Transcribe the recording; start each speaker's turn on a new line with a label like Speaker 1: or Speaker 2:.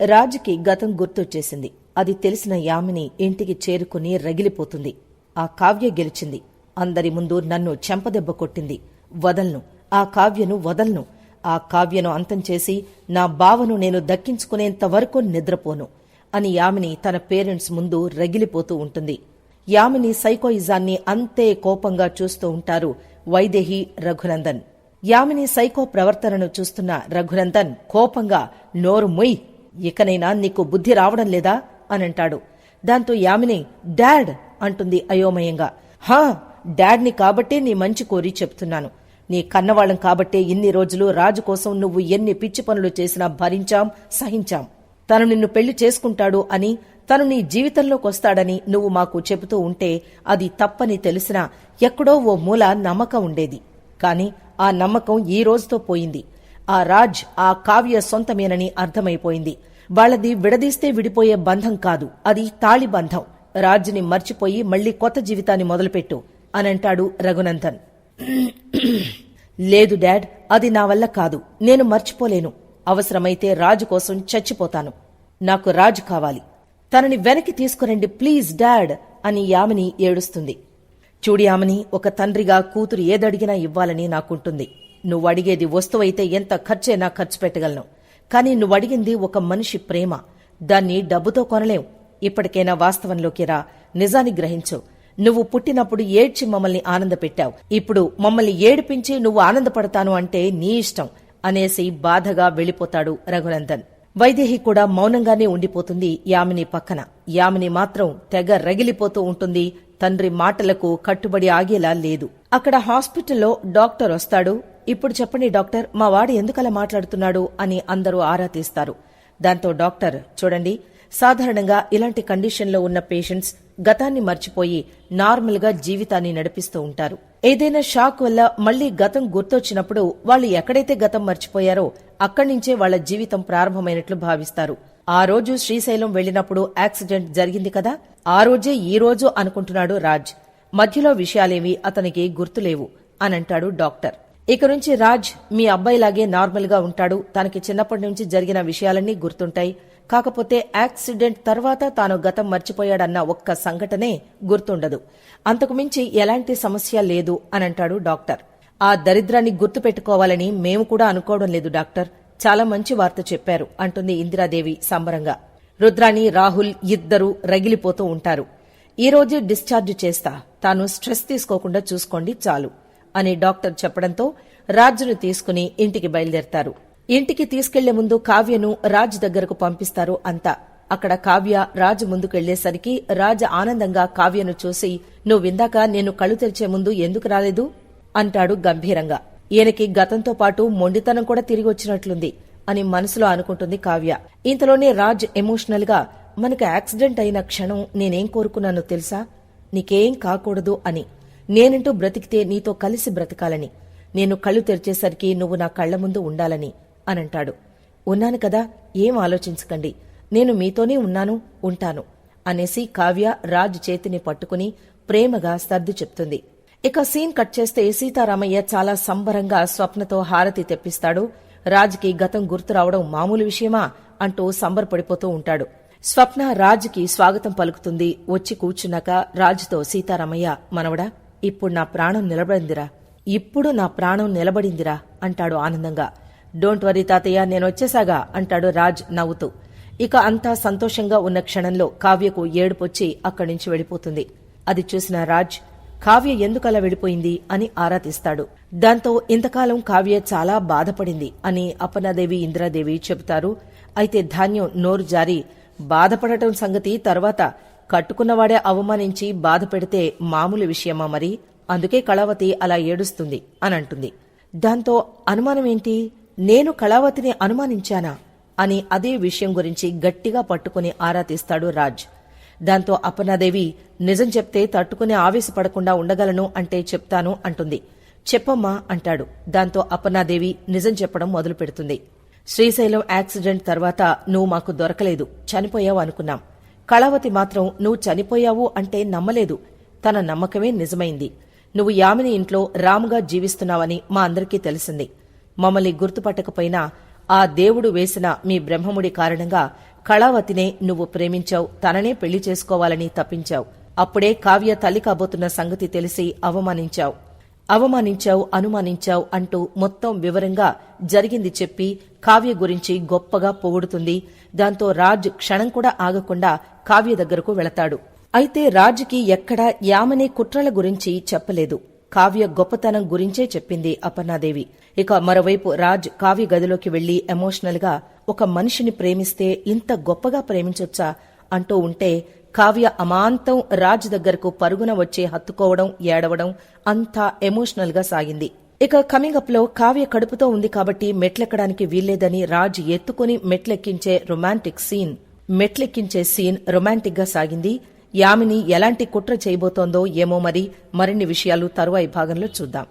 Speaker 1: రాజుకి గతం గుర్తొచ్చేసింది. అది తెలిసిన యామిని ఇంటికి చేరుకుని రగిలిపోతుంది. ఆ కావ్య గెలిచింది. అందరి ముందు నన్ను చెంపదెబ్బ కొట్టింది. వదల్ను, ఆ కావ్యను వదల్ను. ఆ కావ్యను అంతం చేసి నా బావను నేను దక్కించుకునేంత వరకు నిద్రపోను అని యామిని తన పేరెంట్స్ ముందు రగిలిపోతూ ఉంటుంది. యామిని సైకోయిజాన్ని అంతే కోపంగా చూస్తూ ఉంటారు వైదేహి, రఘునందన్. యామిని సైకో ప్రవర్తనను చూస్తున్న రఘునందన్ కోపంగా, నోరు ముయ్, ఇకనైనా నీకు బుద్ధి రావడం లేదా అనంటాడు. దాంతో యామిని డాడ్ అంటుంది అయోమయంగా. హా, డాడ్ని కాబట్టే నీ మంచి కోరి చెప్తున్నాను. నీ కన్నవాళ్లం కాబట్టే ఇన్ని రోజులు రాజు కోసం నువ్వు ఎన్ని పిచ్చి పనులు చేసినా భరించాం, సహించాం. తను నిన్ను పెళ్లి చేసుకుంటాడు అని, తను నీ జీవితంలోకొస్తాడని నువ్వు మాకు చెబుతూ ఉంటే అది తప్పని తెలిసినా ఎక్కడో ఓ మూల నమ్మకం ఉండేది. కాని ఆ నమ్మకం ఈ రోజుతో పోయింది. ఆ రాజ్ ఆ కావ్య సొంతమేనని అర్థమైపోయింది. వాళ్లది విడదీస్తే విడిపోయే బంధం కాదు, అది తాళి బంధం. రాజ్ని మర్చిపోయి మళ్లీ కొత్త జీవితాన్ని మొదలుపెట్టు అనంటాడు రఘునందన్. లేదు డాడ్, అది నా వల్ల కాదు. నేను మర్చిపోలేను. అవసరమైతే రాజు కోసం చచ్చిపోతాను. నాకు రాజు కావాలి. తనని వెనక్కి తీసుకురండి ప్లీజ్ డాడ్ అని యామిని ఏడుస్తుంది. చూడు యామిని, ఒక తండ్రిగా కూతురు ఏదడిగినా ఇవ్వాలని నాకుంటుంది. నువ్వడిగేది వస్తువైతే ఎంత ఖర్చైనా ఖర్చు పెట్టగలను. కాని నువ్వడిగింది ఒక మనిషి ప్రేమ. దాన్ని డబ్బుతో కొనలేం. ఇప్పటికైనా వాస్తవంలోకి రా, నిజాన్ని గ్రహించు. నువ్వు పుట్టినప్పుడు ఏడ్చి మమ్మల్ని ఆనందపెట్టావు. ఇప్పుడు మమ్మల్ని ఏడిపించి నువ్వు ఆనందపడతాను అంటే నీ ఇష్టం అనేసి బాధగా వెళ్లిపోతాడు రఘునందన్. వైదేహి కూడా మౌనంగానే ఉండిపోతుంది యామిని పక్కన. యామిని మాత్రం తెగ రగిలిపోతూ ఉంటుంది. తండ్రి మాటలకు కట్టుబడి ఆగేలా లేదు. అక్కడ హాస్పిటల్లో డాక్టర్ వస్తాడు. ఇప్పుడు చెప్పండి డాక్టర్, మా వాడు ఎందుకలా మాట్లాడుతున్నాడు అని అందరూ ఆరా తీస్తారు. దాంతో డాక్టర్, చూడండి, సాధారణంగా ఇలాంటి కండిషన్లో ఉన్న పేషెంట్స్ గతాన్ని మర్చిపోయి నార్మల్ గా జీవితాన్ని నడిపిస్తూ ఉంటారు. ఏదైనా షాక్ వల్ల మళ్లీ గతం గుర్తొచ్చినప్పుడు వాళ్ళు ఎక్కడైతే గతం మర్చిపోయారో అక్కడి నుంచే వాళ్ల జీవితం ప్రారంభమైనట్లు భావిస్తారు. ఆ రోజు శ్రీశైలం వెళ్లినప్పుడు యాక్సిడెంట్ జరిగింది కదా, ఆ రోజే ఈ రోజు అనుకుంటున్నాడు రాజ్. మధ్యలో విషయాలేవి అతనికి గుర్తులేవు అనంటాడు డాక్టర్. ఇక నుంచి రాజ్ మీ అబ్బాయిలాగే నార్మల్ గా ఉంటాడు. తనకి చిన్నప్పటి నుంచి జరిగిన విషయాలన్నీ గుర్తుంటాయి. కాకపోతే యాక్సిడెంట్ తర్వాత తాను గతం మర్చిపోయాడన్న ఒక్క సంఘటనే గుర్తుండదు. అంతకుమించి ఎలాంటి సమస్య లేదు అనంటాడు డాక్టర్. ఆ దరిద్రాన్ని గుర్తు పెట్టుకోవాలని మేము కూడా అనుకోవడం లేదు డాక్టర్. చాలా మంచి వార్త చెప్పారు అంటుంది ఇందిరాదేవి సంబరంగా. రుద్రాణి, రాహుల్ ఇద్దరూ రగిలిపోతూ ఉంటారు. ఈ రోజే డిశ్చార్జ్ చేస్తా, తాను స్ట్రెస్ తీసుకోకుండా చూసుకోండి చాలు అని డాక్టర్ చెప్పడంతో రాజును తీసుకుని ఇంటికి బయలుదేరతారు. ఇంటికి తీసుకెళ్లే ముందు కావ్యను రాజ్ దగ్గరకు పంపిస్తారు అంతా. అక్కడ కావ్య రాజు ముందుకెళ్లేసరికి రాజ్ ఆనందంగా కావ్యను చూసి, నువ్విందాక నేను కళ్ళు తెరిచే ముందు ఎందుకు రాలేదు అంటాడు గంభీరంగా. ఈయనకి గతంతో పాటు మొండితనం కూడా తిరిగి వచ్చినట్లుంది అని మనసులో అనుకుంటుంది కావ్య. ఇంతలోనే రాజ్ ఎమోషనల్ గా, మనకు యాక్సిడెంట్ అయిన క్షణం నేనేం కోరుకున్నానో తెలుసా? నీకేం కాకూడదు అని. నేనంటూ బ్రతికితే నీతో కలిసి బ్రతకాలని. నేను కళ్ళు తెరిచేసరికి నువ్వు నా కళ్ల ముందు ఉండాలని అనంటాడు. ఉన్నాను కదా, ఏం ఆలోచించకండి, నేను మీతోనే ఉన్నాను, ఉంటాను అనేసి కావ్య రాజ్ చేతిని పట్టుకుని ప్రేమగా సర్ది చెప్తుంది. ఇక సీన్ కట్ చేస్తే సీతారామయ్య చాలా సంబరంగా స్వప్నతో హారతి తెప్పిస్తాడు. రాజ్కి గతం గుర్తు రావడం మామూలు విషయమా అంటూ సంబరపడిపోతూ ఉంటాడు. స్వప్న రాజ్కి స్వాగతం పలుకుతుంది. వచ్చి కూర్చున్నాక రాజుతో, సీతారామయ్య మనవడా, ఇప్పుడు నా ప్రాణం నిలబడిందిరా అంటాడు ఆనందంగా. డోంట్ వరీ తాతయ్య, నేనొచ్చేసాగా అంటాడు రాజ్ నవ్వుతూ. ఇక అంతా సంతోషంగా ఉన్న క్షణంలో కావ్యకు ఏడుపొచ్చి అక్కడి నుంచి వెళ్లిపోతుంది. అది చూసిన రాజ్, కావ్య ఎందుకలా వెళ్లిపోయింది అని ఆరా తీస్తాడు. దాంతో ఇంతకాలం కావ్య చాలా బాధపడింది అని అప్పనాదేవి, ఇందిరాదేవి చెబుతారు. అయితే ధాన్యం నోరు జారి, బాధపడటం సంగతి తర్వాత, కట్టుకున్నవాడే అవమానించి బాధ పెడితే మామూలు విషయమా మరి? అందుకే కళావతి అలా ఏడుస్తుంది అని అంటుంది. దాంతో అనుమానమేంటి, నేను కళావతిని అనుమానించానా అని అదే విషయం గురించి గట్టిగా పట్టుకుని ఆరా తీస్తాడు రాజ్. దాంతో అప్పనాదేవి, నిజం చెప్తే తట్టుకుని ఆవేశపడకుండా ఉండగలను అంటే చెప్తాను అంటుంది. చెప్పమ్మా అంటాడు. దాంతో అప్పనాదేవి నిజం చెప్పడం మొదలు పెడుతుంది. శ్రీశైలం యాక్సిడెంట్ తర్వాత నువ్వు మాకు దొరకలేదు, చనిపోయావు అనుకున్నాం. కళావతి మాత్రం నువ్వు చనిపోయావు అంటే నమ్మలేదు. తన నమ్మకమే నిజమైంది. నువ్వు యామిని ఇంట్లో రాముగా జీవిస్తున్నావని మా అందరికీ తెలిసింది. మమ్మల్ని గుర్తుపట్టకపోయినా ఆ దేవుడు వేసిన మీ బ్రహ్మముడి కారణంగా కళావతినే నువ్వు ప్రేమించావు, తననే పెళ్లి చేసుకోవాలని తప్పించావు. అప్పుడే కావ్య తల్లి కాబోతున్న సంగతి తెలిసి అవమానించావు, అనుమానించావు అంటూ మొత్తం వివరంగా జరిగింది చెప్పి కావ్య గురించి గొప్పగా పొగుడుతుంది. దాంతో రాజ్ క్షణం కూడా ఆగకుండా కావ్య దగ్గరకు వెళతాడు. అయితే రాజ్కి ఎక్కడా యామిని కుట్రల గురించి చెప్పలేదు. కావ్య గొప్పతనం గురించే చెప్పింది అపర్ణాదేవి. ఇక మరోవైపు రాజ్ కావ్య గదిలోకి వెళ్లి ఎమోషనల్ గా ఒక మనిషిని ప్రేమిస్తే ఇంత గొప్పగా ప్రేమించొచ్చా అంటూ ఉంటే కావ్య అమాంతం రాజ్ దగ్గరకు పరుగున వచ్చి హత్తుకోవడం, ఏడవడం అంతా ఎమోషనల్ గా సాగింది. ఇక కమింగ్ అప్ లో కావ్య కడుపుతో ఉంది కాబట్టి మెట్లెక్కడానికి వీల్లేదని రాజ్ ఎత్తుకుని మెట్లెక్కించే సీన్ రొమాంటిక్ గా సాగింది. యామిని ఎలాంటి కుట్ర చేయబోతోందో ఏమో, మరిన్ని విషయాలు తరువాయి భాగంలో చూద్దాం.